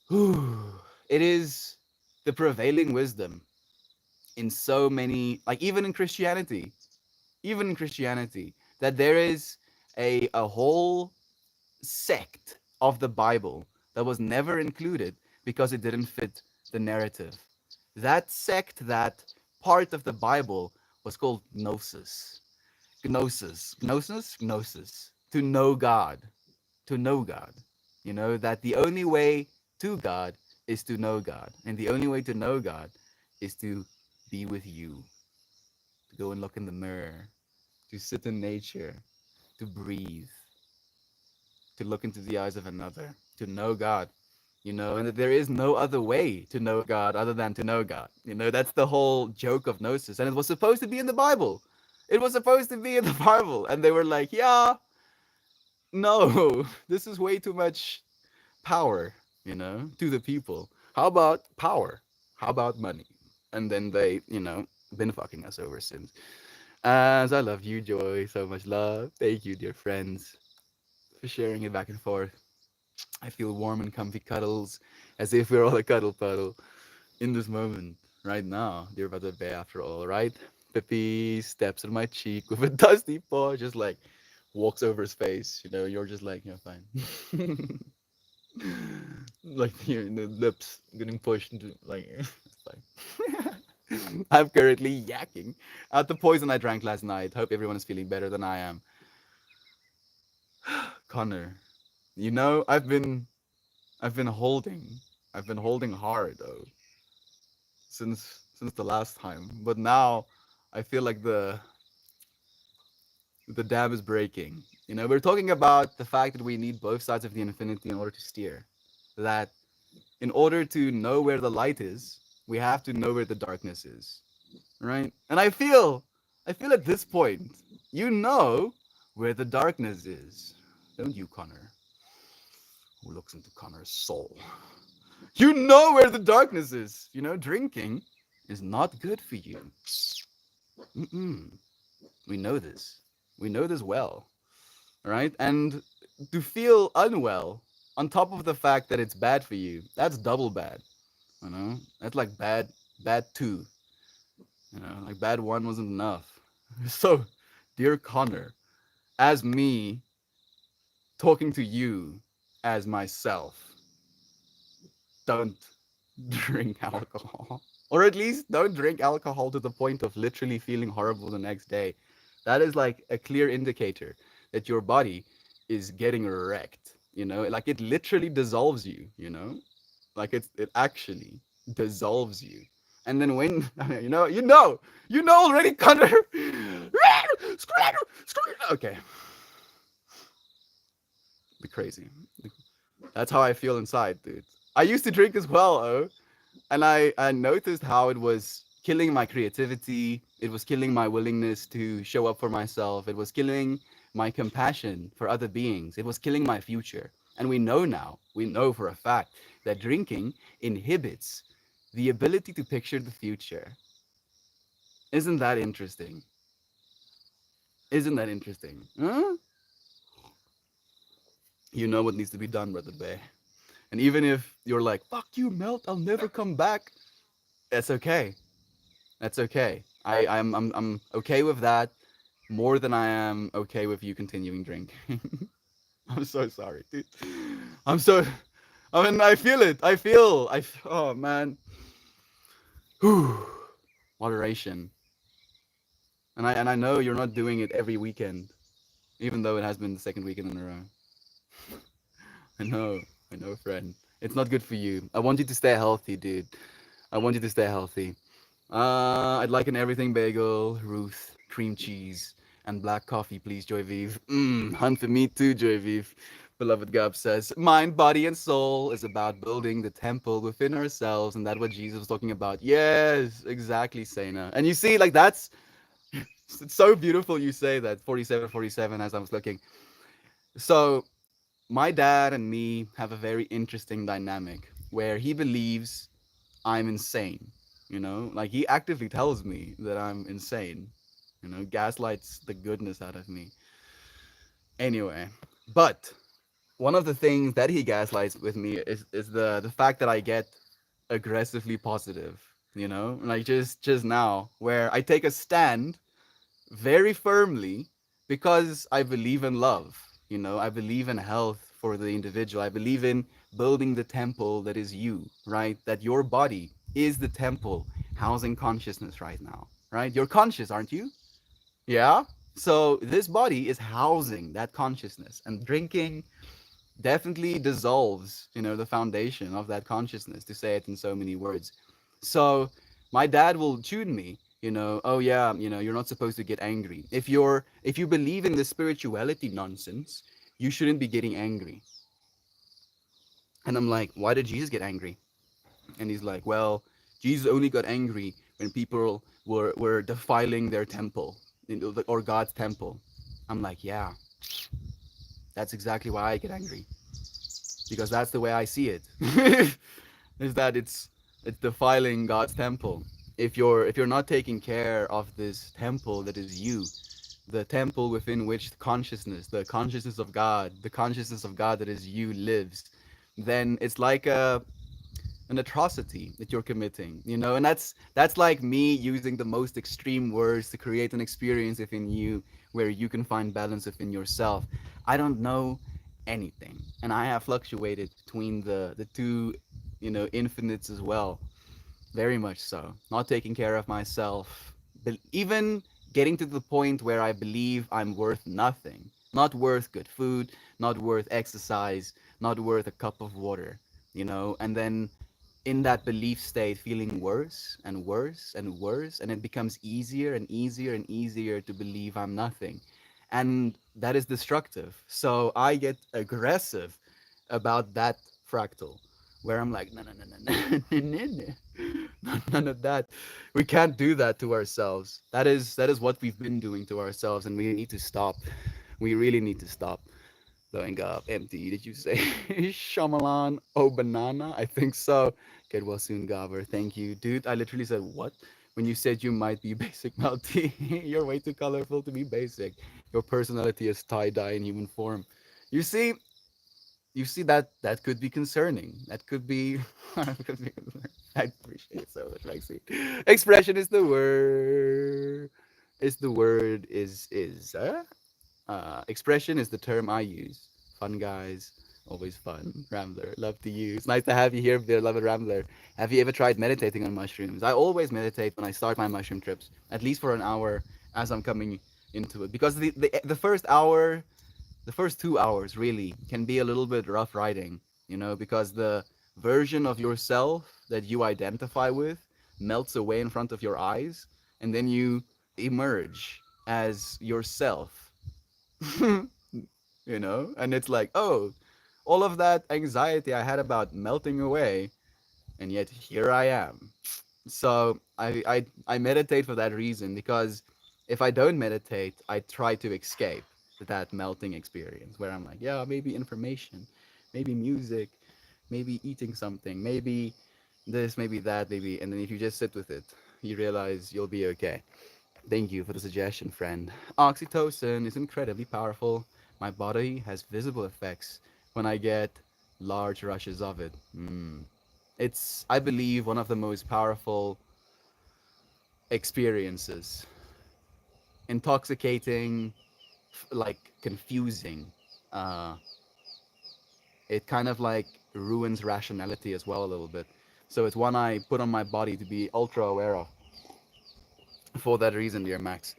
It is the prevailing wisdom in so many, like even in Christianity, that there is a whole sect of the Bible that was never included because it didn't fit the narrative. That sect, that part of the Bible was called Gnosis. Gnosis. To know God. To know God. That the only way to God is to know God. And the only way to know God is to be with you, to go and look in the mirror, to sit in nature, to breathe, to look into the eyes of another, to know God, and that there is no other way to know God other than to know God. That's the whole joke of Gnosis. And it was supposed to be in the Bible. It was supposed to be in the Bible. And they were like, yeah, no, this is way too much power, to the people. How about power? How about money? And then they, been fucking us over since. As I love you, Joy, so much love. Thank you, dear friends, for sharing it back and forth. I feel warm and comfy cuddles, as if we're all a cuddle puddle in this moment, right now, dear brother Bear, after all, right? Pippi steps on my cheek with a dusty paw, just like walks over his face. You're just like, yeah, fine. Like the lips getting pushed into, like, it's fine. I'm currently yakking at the poison I drank last night. Hope everyone is feeling better than I am. Connor, I've been holding hard though. since the last time. But now I feel like the dam is breaking. We're talking about the fact that we need both sides of the infinity in order to steer. That in order to know where the light is, we have to know where the darkness is, right? And I feel at this point, you know where the darkness is, don't you, Connor? Who looks into Connor's soul? You know where the darkness is. Drinking is not good for you. Mm-mm. We know this. We know this well, right? And to feel unwell, on top of the fact that it's bad for you, that's double bad. That's like bad two. Like bad one wasn't enough. So, dear Connor, as me talking to you as myself, don't drink alcohol. Or at least don't drink alcohol to the point of literally feeling horrible the next day. That is like a clear indicator that your body is getting wrecked. Like it literally dissolves you. Like it actually dissolves you. And then when you know already, Connor. Okay, be crazy. That's how I feel inside, dude. I used to drink as well, and I noticed how it was killing my creativity. It was killing my willingness to show up for myself. It was killing my compassion for other beings. It was killing my future. And we know for a fact that drinking inhibits the ability to picture the future. Isn't that interesting? Isn't that interesting? Huh? You know what needs to be done, Brother Bay. And even if you're like, fuck you, Melt, I'll never come back, that's okay. That's okay. I'm okay with that more than I am okay with you continuing drinking. I'm so sorry, dude. I'm so. I mean, I feel it. Oh man. Whew. Moderation. And I know you're not doing it every weekend, even though it has been the second weekend in a row. I know. I know, friend. It's not good for you. I want you to stay healthy, dude. I want you to stay healthy. I'd like an everything bagel, Ruth, cream cheese, and black coffee, please, Joy Vive. Hunt for me too, Joy Vive. Beloved Gab says, mind, body, and soul is about building the temple within ourselves, and that's what Jesus was talking about. Yes, exactly, Sena. And you see, like it's so beautiful you say that, 47, as I was looking. So, my dad and me have a very interesting dynamic where he believes I'm insane. Like he actively tells me that I'm insane. Gaslights the goodness out of me. Anyway, but one of the things that he gaslights with me is the fact that I get aggressively positive. Like just now, where I take a stand very firmly because I believe in love. I believe in health for the individual. I believe in building the temple that is you, right? That your body is the temple housing consciousness right now, right? You're conscious, aren't you? Yeah. So this body is housing that consciousness, and drinking definitely dissolves, the foundation of that consciousness, to say it in so many words. So my dad will tune me, oh yeah, you're not supposed to get angry. If you believe in the spirituality nonsense, you shouldn't be getting angry. And I'm like, why did Jesus get angry? And he's like, well, Jesus only got angry when people were defiling their temple, or God's temple. I'm like, yeah, that's exactly why I get angry, because that's the way I see it. Is that it's defiling God's temple. If you're not taking care of this temple that is you, the temple within which the consciousness of God, that is you lives, then it's like an atrocity that you're committing, and that's like me using the most extreme words to create an experience within you where you can find balance within yourself. I don't know anything, and I have fluctuated between the two, infinites as well, very much so, not taking care of myself, but even getting to the point where I believe I'm worth nothing, not worth good food, not worth exercise, not worth a cup of water, and then in that belief state feeling worse and worse and worse, and it becomes easier and easier and easier to believe I'm nothing, and that is destructive. So I get aggressive about that fractal, where I'm like, no, no, no, no, no, no, no, none of that. We can't do that to ourselves. That is what we've been doing to ourselves, and we need to stop. We really need to stop. Blowing up empty. Did you say Shyamalan? Oh, banana? I think so. Get well soon, Gabber. Thank you. Dude, I literally said, what? When you said you might be basic, Melty. You're way too colorful to be basic. Your personality is tie-dye in human form. You see, that could be concerning. That could be, could be I appreciate it so much, Lexi. Expression is the word. Is the word is expression is the term I use. Fun guys, always fun. Rambler, love to use. Nice to have you here, beloved Rambler. Have you ever tried meditating on mushrooms? I always meditate when I start my mushroom trips, at least for an hour as I'm coming into it, because the first hour, the first 2 hours really can be a little bit rough riding, because the version of yourself that you identify with melts away in front of your eyes, and then you emerge as yourself. And it's like, oh, all of that anxiety I had about melting away, and yet here I am. So I meditate for that reason, because if I don't meditate, I try to escape that melting experience where I'm like, yeah, maybe information, maybe music, maybe eating something, maybe this, maybe that, maybe. And then if you just sit with it, you realize you'll be okay. Thank you for the suggestion, friend. Oxytocin is incredibly powerful. My body has visible effects when I get large rushes of it. It's, I believe, one of the most powerful experiences. Intoxicating, like confusing. Uh, it kind of like ruins rationality as well a little bit. So it's one I put on my body to be ultra aware of. For that reason, dear Max.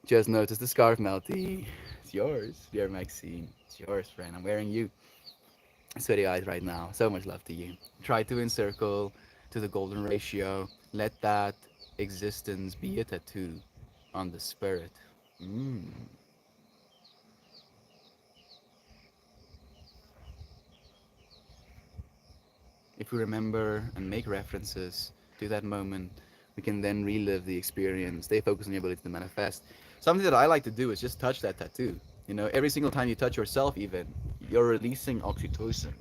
Just noticed the scarf, Melty. It's yours, dear Maxine. It's yours, friend. I'm wearing you. Sweaty eyes right now. So much love to you. Try to encircle to the golden ratio. Let that existence be a tattoo on the spirit. Mm. If we remember and make references to that moment, we can then relive the experience, stay focused on your ability to manifest. Something that I like to do is just touch that tattoo. Every single time you touch yourself, even, you're releasing oxytocin,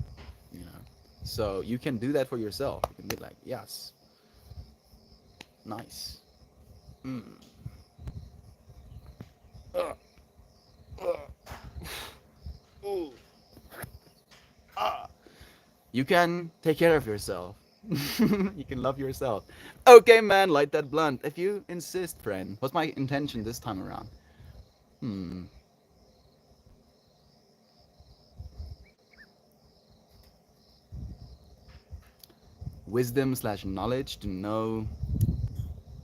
you know. So you can do that for yourself. You can be like, yes, nice. Mm. Uh, uh, ooh, ah. You can take care of yourself. You can love yourself. Okay, man, light that blunt. If you insist, friend. What's my intention this time around? Hmm. Wisdom slash knowledge to know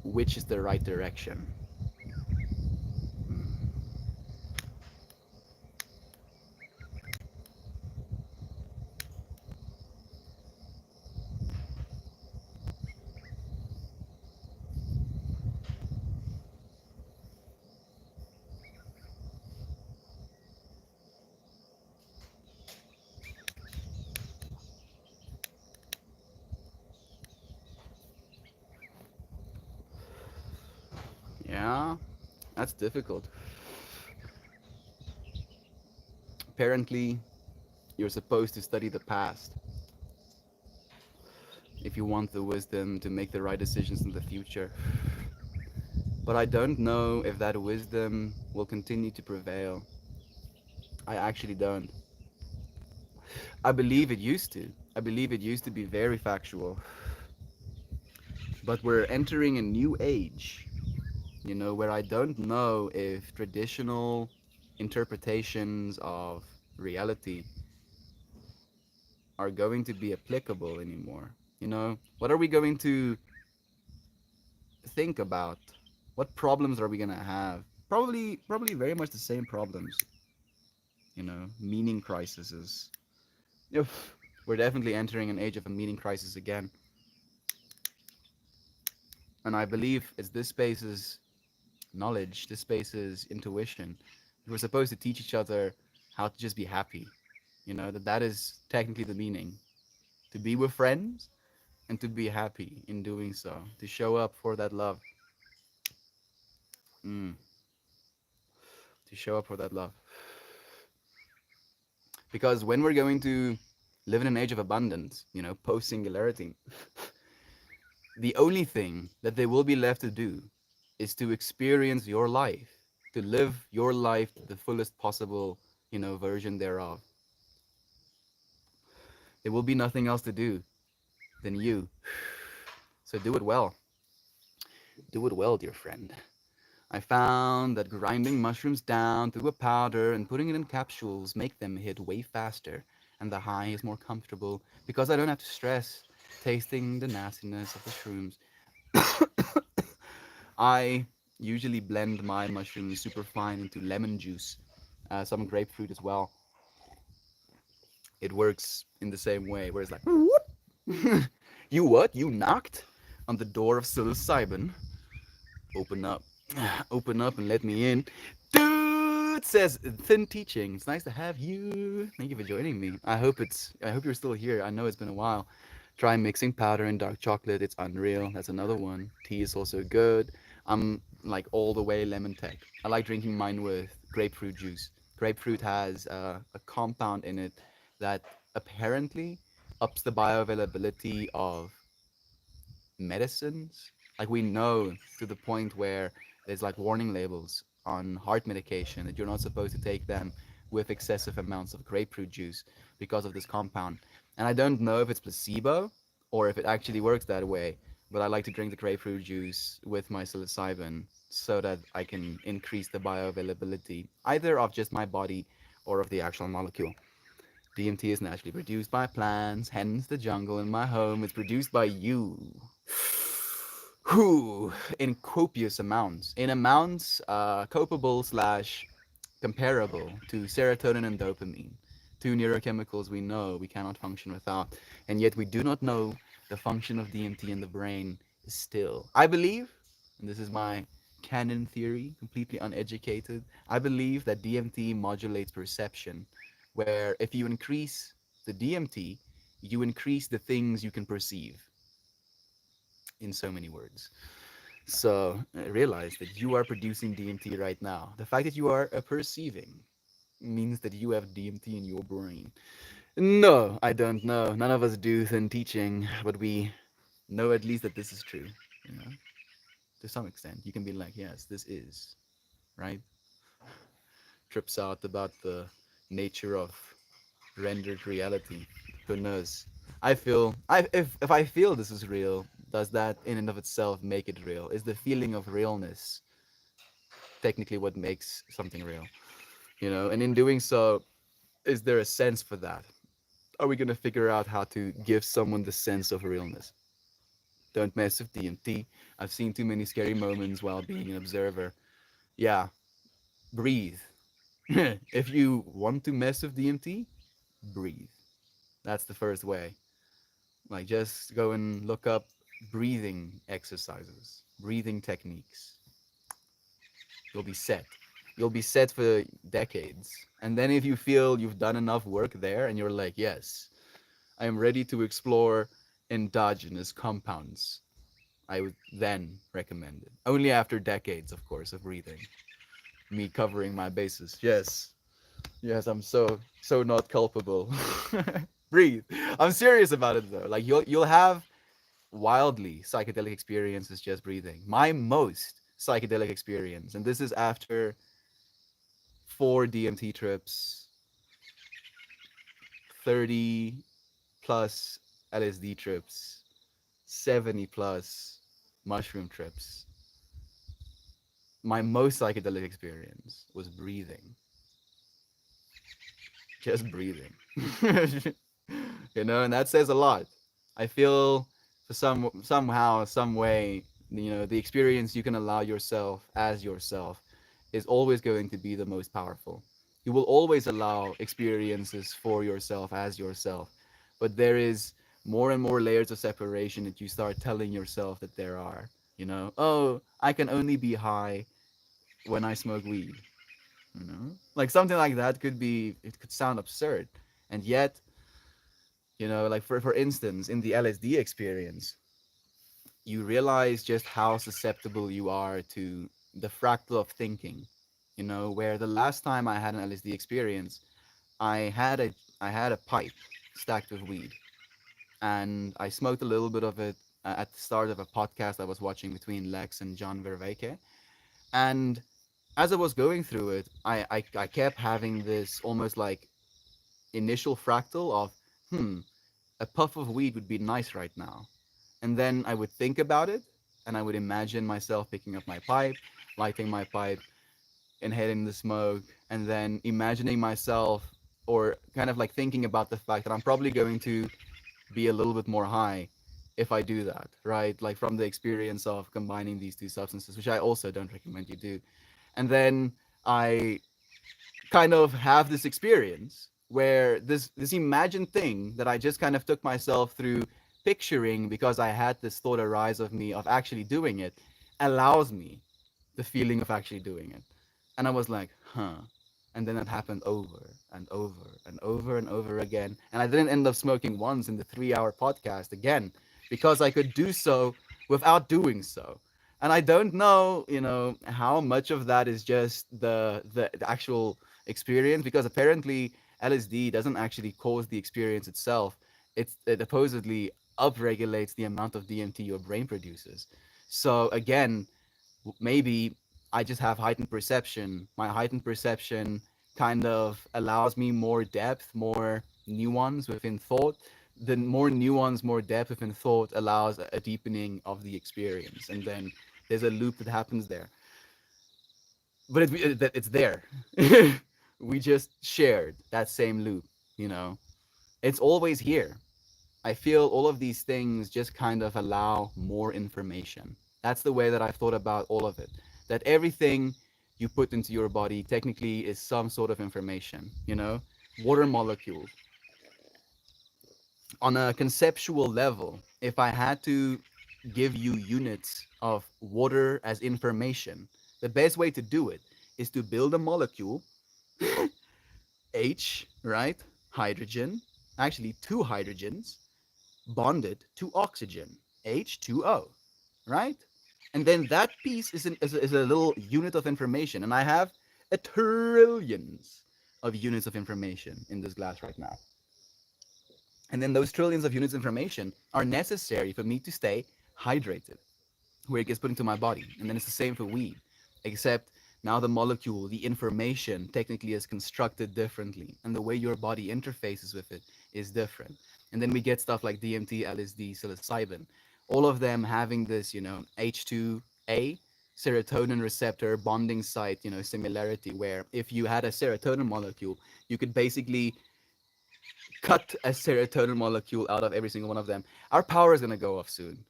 which is the right direction. Yeah, that's difficult. Apparently, you're supposed to study the past if you want the wisdom to make the right decisions in the future. But I don't know if that wisdom will continue to prevail. I actually don't. I believe it used to. I believe it used to be very factual. But we're entering a new age, where I don't know if traditional interpretations of reality are going to be applicable anymore. What are we going to think about? What problems are we going to have? Probably very much the same problems, meaning crises. We're definitely entering an age of a meaning crisis again. And I believe it's this space's knowledge, this space's intuition. We're supposed to teach each other how to just be happy. That is technically the meaning. To be with friends and to be happy in doing so. To show up for that love. Mm, to show up for that love. Because when we're going to live in an age of abundance, post singularity, the only thing that they will be left to do is to experience your life, to live your life to the fullest possible, version thereof. There will be nothing else to do than you. So do it well. Do it well, dear friend. I found that grinding mushrooms down to a powder and putting it in capsules make them hit way faster, and the high is more comfortable because I don't have to stress tasting the nastiness of the shrooms. I usually blend my mushrooms super fine into lemon juice, some grapefruit as well. It works in the same way, where it's like, what? You what? You knocked on the door of psilocybin? Open up. Open up and let me in. Dude says Thin Teaching. It's nice to have you. Thank you for joining me. I hope you're still here. I know it's been a while. Try mixing powder and dark chocolate. It's unreal. That's another one. Tea is also good. I'm like all the way lemon tech. I like drinking mine with grapefruit juice. Grapefruit has a compound in it that apparently ups the bioavailability of medicines. Like we know to the point where there's like warning labels on heart medication that you're not supposed to take them with excessive amounts of grapefruit juice because of this compound. And I don't know if it's placebo or if it actually works that way, but I like to drink the grapefruit juice with my psilocybin so that I can increase the bioavailability either of just my body or of the actual molecule. DMT is naturally produced by plants, hence the jungle in my home is produced by you. Who, in copious amounts, in amounts copable slash comparable to serotonin and dopamine, two neurochemicals we know we cannot function without, and yet we do not know the function of DMT in the brain still. I believe, and this is my canon theory, completely uneducated, I believe that DMT modulates perception, where if you increase the DMT, you increase the things you can perceive, in so many words. So realize that you are producing DMT right now. The fact that you are perceiving means that you have DMT in your brain. No, I don't know. None of us do thin teaching, but we know at least that this is true. You know, to some extent, you can be like, yes, this is right. Trips out about the nature of rendered reality. Who knows? If I feel this is real, does that in and of itself make it real? Is the feeling of realness technically what makes something real? And in doing so, is there a sense for that? Are we gonna figure out how to give someone the sense of realness? Don't mess with DMT. I've seen too many scary moments while being an observer. Yeah, breathe. If you want to mess with DMT, breathe. That's the first way. Like just go and look up breathing exercises, breathing techniques. You'll be set. You'll be set for decades. And then if you feel you've done enough work there and you're like, yes, I am ready to explore endogenous compounds, I would then recommend it. Only after decades, of course, of breathing. Me covering my bases. Yes. Yes, I'm so not culpable. Breathe. I'm serious about it though. Like you'll have wildly psychedelic experiences just breathing. My most psychedelic experience, and this is after 4 DMT trips, 30 plus LSD trips, 70 plus mushroom trips. My most psychedelic experience was breathing, just breathing. And that says a lot. I feel for somehow, some way, the experience you can allow yourself as yourself is always going to be the most powerful. You will always allow experiences for yourself as yourself, but there is more and more layers of separation that you start telling yourself that there are. Oh, I can only be high when I smoke weed. Like something like that could be. It could sound absurd, and yet, like for instance, in the LSD experience, you realize just how susceptible you are to the fractal of thinking. Where the last time I had an LSD experience, I had a I had a pipe stacked with weed, and I smoked a little bit of it at the start of a podcast I was watching between Lex and John Vervaeke. And as I was going through it, I kept having this almost like initial fractal of, a puff of weed would be nice right now. And then I would think about it, and I would imagine myself picking up my pipe, lighting my pipe, inhaling the smoke, and then imagining myself, or kind of like thinking about the fact that I'm probably going to be a little bit more high if I do that, right? Like from the experience of combining these two substances, which I also don't recommend you do. And then I kind of have this experience where this imagined thing that I just kind of took myself through picturing because I had this thought arise of me of actually doing it allows me the feeling of actually doing it. And I was like, huh. And then it happened over and over and over and over again. And I didn't end up smoking once in the 3 hour podcast again because I could do so without doing so. And I don't know, how much of that is just the actual experience, because apparently LSD doesn't actually cause the experience itself. It supposedly upregulates the amount of DMT your brain produces. So again, maybe I just have heightened perception. My heightened perception kind of allows me more depth, more nuance within thought. The more nuance, more depth within thought allows a deepening of the experience, and then there's a loop that happens there. But it's there. We just shared that same loop. You know, it's always here. I feel all of these things just kind of allow more information. That's the way that I've thought about all of it. That everything you put into your body technically is some sort of information. Water molecules. On a conceptual level, if I had to give you units of water as information, the best way to do it is to build a molecule, H, right? Hydrogen, actually two hydrogens, bonded to oxygen, H2O, right? And then that piece is a little unit of information. And I have a trillions of units of information in this glass right now. And then those trillions of units of information are necessary for me to stay hydrated, where it gets put into my body. And then it's the same for weed, except now the molecule, the information technically is constructed differently, and the way your body interfaces with it is different. And then we get stuff like DMT, LSD, psilocybin, all of them having this, H2A, serotonin receptor bonding site, similarity, where if you had a serotonin molecule, you could basically cut a serotonin molecule out of every single one of them. Our power is going to go off soon.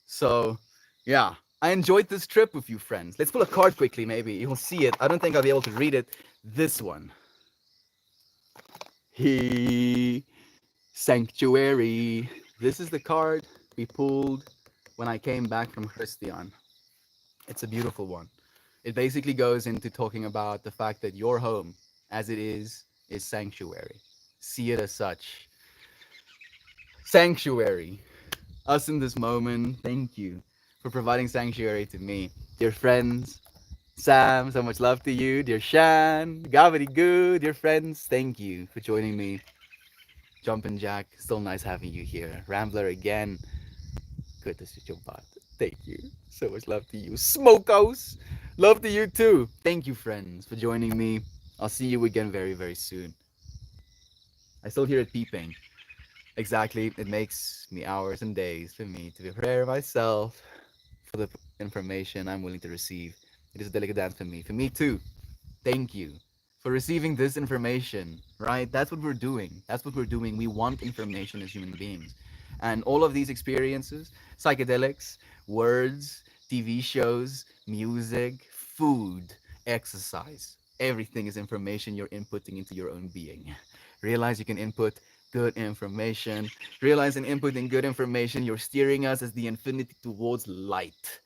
So, yeah, I enjoyed this trip with you, friends. Let's pull a card quickly, maybe. You'll see it. I don't think I'll be able to read it. This one. He Sanctuary. This is the card we pulled when I came back from Christian. It's a beautiful one. It basically goes into talking about the fact that your home, as it is sanctuary. See it as such. Sanctuary. Us in this moment, thank you for providing sanctuary to me. Dear friends, Sam, so much love to you. Dear Shan, Gavity Goo, dear friends, thank you for joining me. Jumpin' Jack, still nice having you here. Rambler again, good to see your butt. Thank you. So much love to you. Smokos, love to you too. Thank you, friends, for joining me. I'll see you again very, very soon. I still hear it peeping. Exactly, it makes me hours and days for me to prepare myself for the information I'm willing to receive. It is a delicate dance for me. For me too. Thank you for receiving this information, right? That's what we're doing. That's what we're doing. We want information as human beings. And all of these experiences, psychedelics, words, TV shows, music, food, exercise, everything is information you're inputting into your own being. Realize you can input good information. Realizing inputting good information, you're steering us as the infinity towards light.